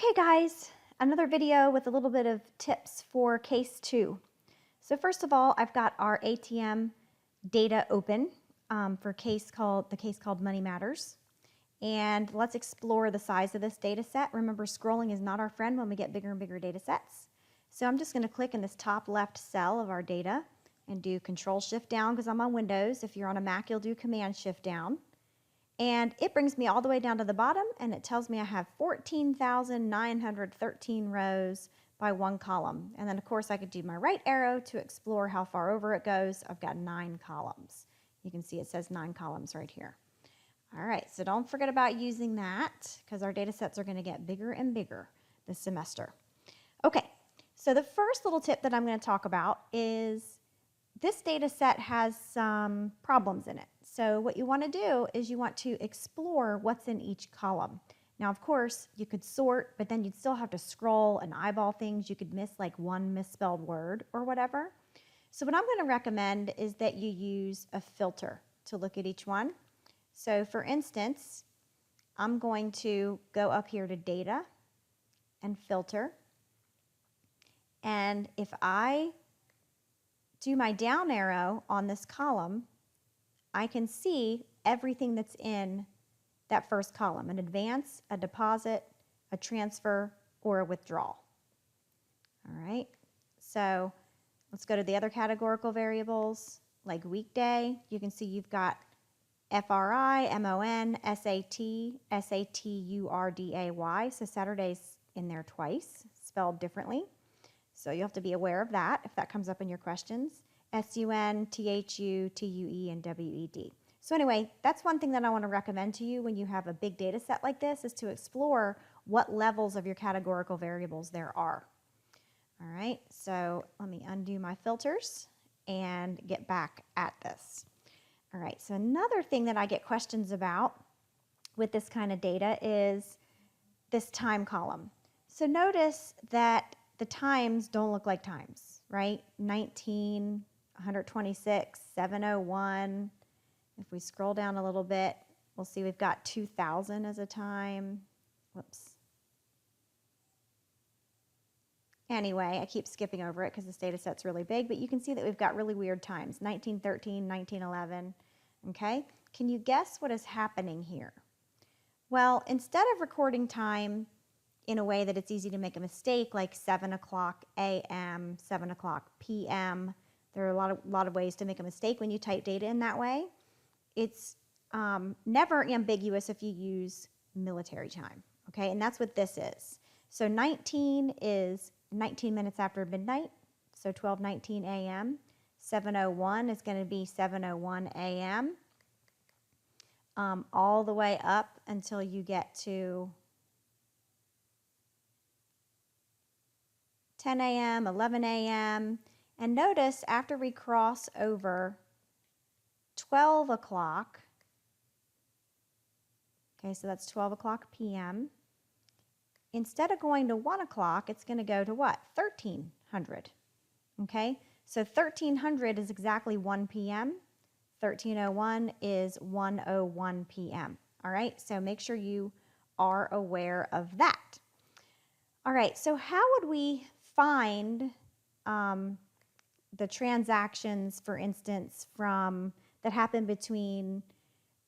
Okay guys, another video with a little bit of tips for case 2. So first of all, I've got our ATM data open for the case called Money Matters. And let's explore the size of this data set. Remember, scrolling is not our friend when we get bigger and bigger data sets. So I'm just going to click in this top left cell of our data and do Control-Shift down because I'm on Windows. If you're on a Mac, you'll do Command-Shift down. And it brings me all the way down to the bottom, and it tells me I have 14,913 rows by one column. And then, of course, I could do my right arrow to explore how far over it goes. I've got 9 columns. You can see it says 9 columns right here. All right, so don't forget about using that because our data sets are going to get bigger and bigger this semester. Okay, so the first little tip that I'm going to talk about is this data set has some problems in it. So what you want to do is you want to explore what's in each column. Now, of course, you could sort, but then you'd still have to scroll and eyeball things. You could miss like one misspelled word or whatever. So what I'm going to recommend is that you use a filter to look at each one. So for instance, I'm going to go up here to Data and Filter. And if I do my down arrow on this column, I can see everything that's in that first column: an advance, a deposit, a transfer, or a withdrawal. All right, so let's go to the other categorical variables, like weekday. You can see you've got FRI, MON, SAT, SATURDAY, so Saturday's in there twice, spelled differently. So you'll have to be aware of that if that comes up in your questions. SUN, THU, TUE, and WED. So anyway, that's one thing that I want to recommend to you when you have a big data set like this, is to explore what levels of your categorical variables there are. All right, so let me undo my filters and get back at this. All right, so another thing that I get questions about with this kind of data is this time column. So notice that the times don't look like times, right? 19, 126, 701. If we scroll down a little bit, we'll see we've got 2000 as a time. Whoops. Anyway, I keep skipping over it because this data set's really big, but you can see that we've got really weird times: 1913, 1911. Okay? Can you guess what is happening here? Well, instead of recording time in a way that it's easy to make a mistake, like 7 o'clock a.m., 7 o'clock p.m., there are a lot of ways to make a mistake when you type data in that way. It's never ambiguous if you use military time, okay? And that's what this is. So 19 is 19 minutes after midnight, so 12:19 a.m. 7:01 is going to be 7:01 a.m. All the way up until you get to 10 a.m., 11 a.m., and notice after we cross over 12 o'clock, okay, so that's 12 o'clock p.m., instead of going to 1 o'clock, it's going to go to what? 1300, okay? So 1300 is exactly 1 p.m., 1301 is 1:01 p.m., all right? So make sure you are aware of that. All right, so how would we find the transactions, for instance, that happen between,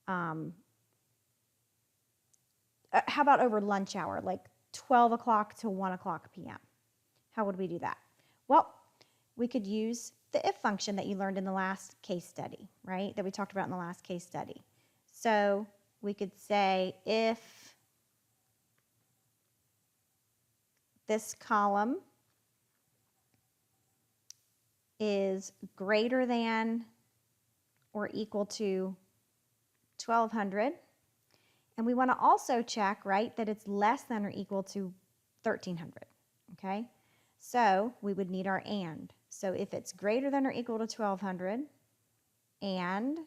how about over lunch hour, like 12 o'clock to 1 o'clock p.m.? How would we do that? Well, we could use the if function that you learned in the last case study, right, that we talked about in the last case study. So we could say if this column is greater than or equal to 1200, and we want to also check, right, that it's less than or equal to 1300, okay? So we would need our and. So if it's greater than or equal to 1200 and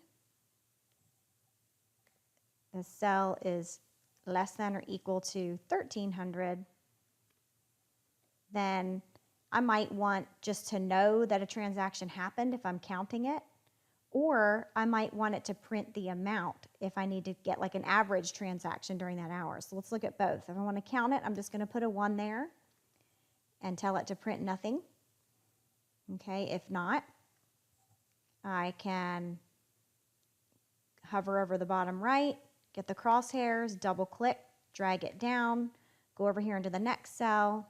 the cell is less than or equal to 1300, then I might want just to know that a transaction happened if I'm counting it, Or I might want it to print the amount if I need to get like an average transaction during that hour. So let's look at both. If I want to count it, I'm just going to put a 1 there and tell it to print nothing. Okay, if not, I can hover over the bottom right, get the crosshairs, double click, drag it down, go over here into the next cell,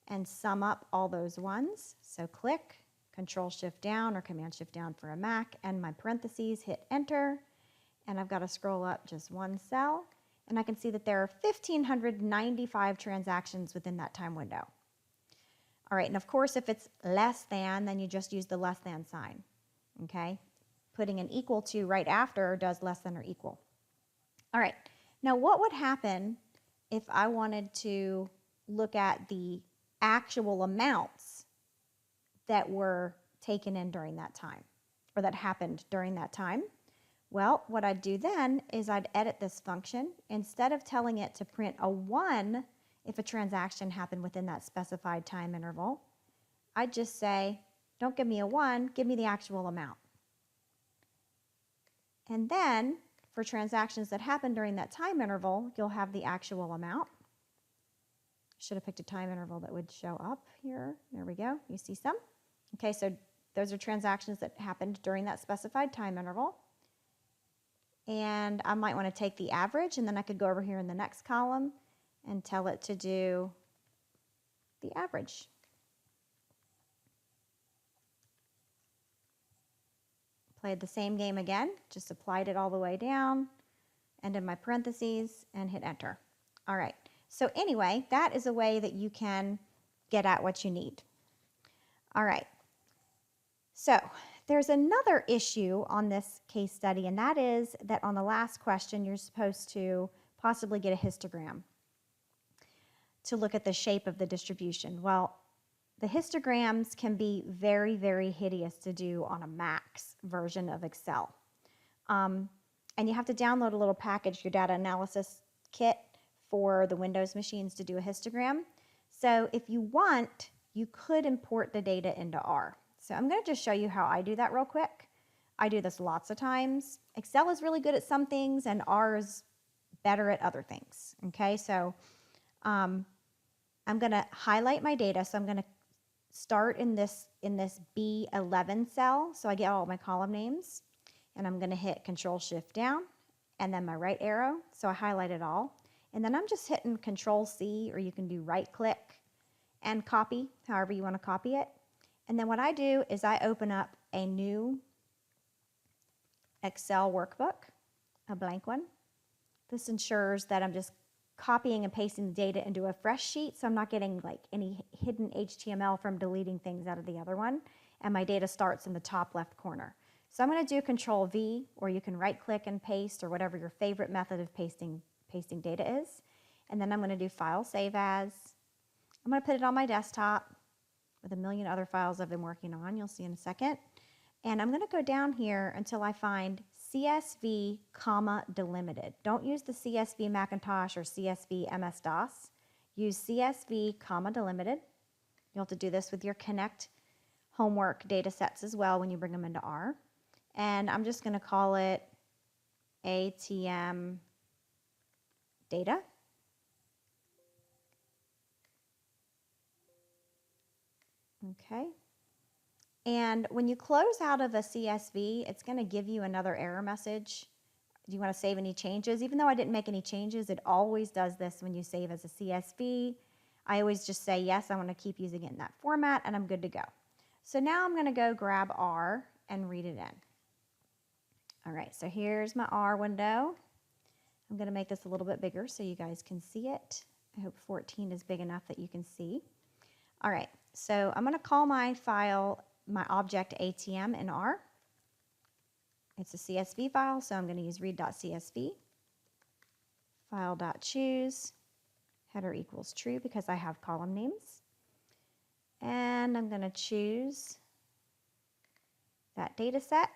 and sum up all those ones. So click, Control Shift down or Command Shift down for a Mac, and my parentheses, hit enter, and I've got to scroll up just one cell, and I can see that there are 1,595 transactions within that time window. All right, and of course, if it's less than, then you just use the less than sign, okay? Putting an equal to right after does less than or equal. All right, now what would happen if I wanted to look at the actual amounts that were taken in during that time, or that happened during that time? Well, what I'd do then is I'd edit this function. Instead of telling it to print a 1 if a transaction happened within that specified time interval, I'd just say, don't give me a 1, give me the actual amount. And then for transactions that happen during that time interval, you'll have the actual amount. Should have picked a time interval that would show up here. There we go. You see some? Okay, so those are transactions that happened during that specified time interval. And I might want to take the average, and then I could go over here in the next column and tell it to do the average. Played the same game again, just applied it all the way down, ended my parentheses, and hit enter. All right, so anyway, that is a way that you can get at what you need. All right, so there's another issue on this case study, and that is that on the last question, you're supposed to possibly get a histogram to look at the shape of the distribution. Well, the histograms can be very, very hideous to do on a Max version of Excel. And you have to download a little package, your data analysis kit, for the Windows machines to do a histogram. So if you want, you could import the data into R. So I'm going to just show you how I do that real quick. I do this lots of times. Excel is really good at some things, and R is better at other things. Okay, so I'm going to highlight my data. So I'm going to start in this B11 cell, so I get all my column names, and I'm going to hit Control Shift down, and then my right arrow, so I highlight it all, and then I'm just hitting Control C, or you can do right click and copy, however you want to copy it. And then what I do is I open up a new Excel workbook, a blank one. This ensures that I'm just copying and pasting the data into a fresh sheet, so I'm not getting like any hidden HTML from deleting things out of the other one, and my data starts in the top left corner. So I'm going to do Control V, or you can right click and paste, or whatever your favorite method of pasting data is. And then I'm going to do File, Save As. I'm going to put it on my desktop with a million other files I've been working on. You'll see in a second. And I'm going to go down here until I find CSV, delimited. Don't use the CSV Macintosh or CSV MS-DOS. Use CSV, delimited. You'll have to do this with your Connect homework data sets as well when you bring them into R. And I'm just going to call it ATM data. Okay. And when you close out of a CSV, it's going to give you another error message. Do you want to save any changes? Even though I didn't make any changes, it always does this when you save as a CSV. I always just say, yes, I want to keep using it in that format, and I'm good to go. So now I'm going to go grab R and read it in. All right, so here's my R window. I'm going to make this a little bit bigger so you guys can see it. I hope 14 is big enough that you can see. All right, so I'm going to call my file, my object ATM in R. It's a CSV file, so I'm going to use read.csv. File.choose, header equals true because I have column names. And I'm going to choose that data set.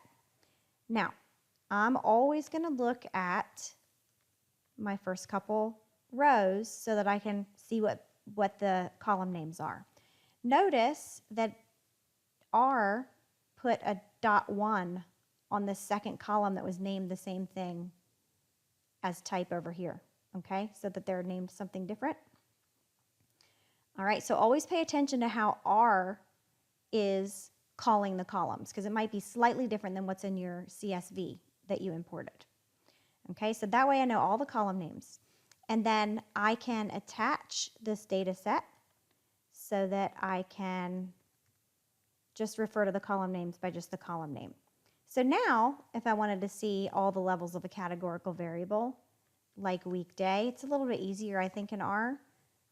Now, I'm always going to look at my first couple rows so that I can see what the column names are. Notice that R put a .1 on the second column that was named the same thing as type over here, okay? So that they're named something different. All right, so always pay attention to how R is calling the columns, because it might be slightly different than what's in your CSV that you imported. Okay, so that way I know all the column names. And then I can attach this data set so that I can just refer to the column names by just the column name. So now, if I wanted to see all the levels of a categorical variable, like weekday, it's a little bit easier, I think, in R.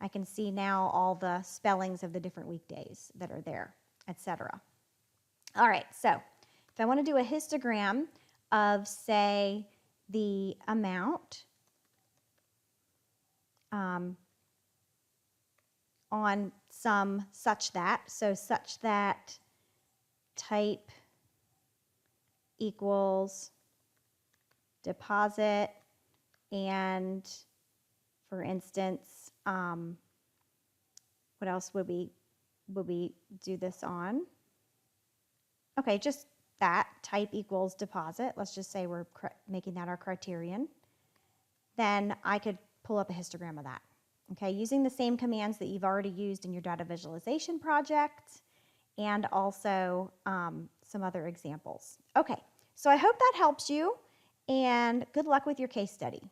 I can see now all the spellings of the different weekdays that are there, etc. All right, so if I want to do a histogram of, say, the amount on some such that type equals deposit, and for instance, what else would we do this on? Okay, just that, type equals deposit. Let's just say we're making that our criterion. Then I could pull up a histogram of that. Okay, using the same commands that you've already used in your data visualization project, and also some other examples. Okay, so I hope that helps you, and good luck with your case study.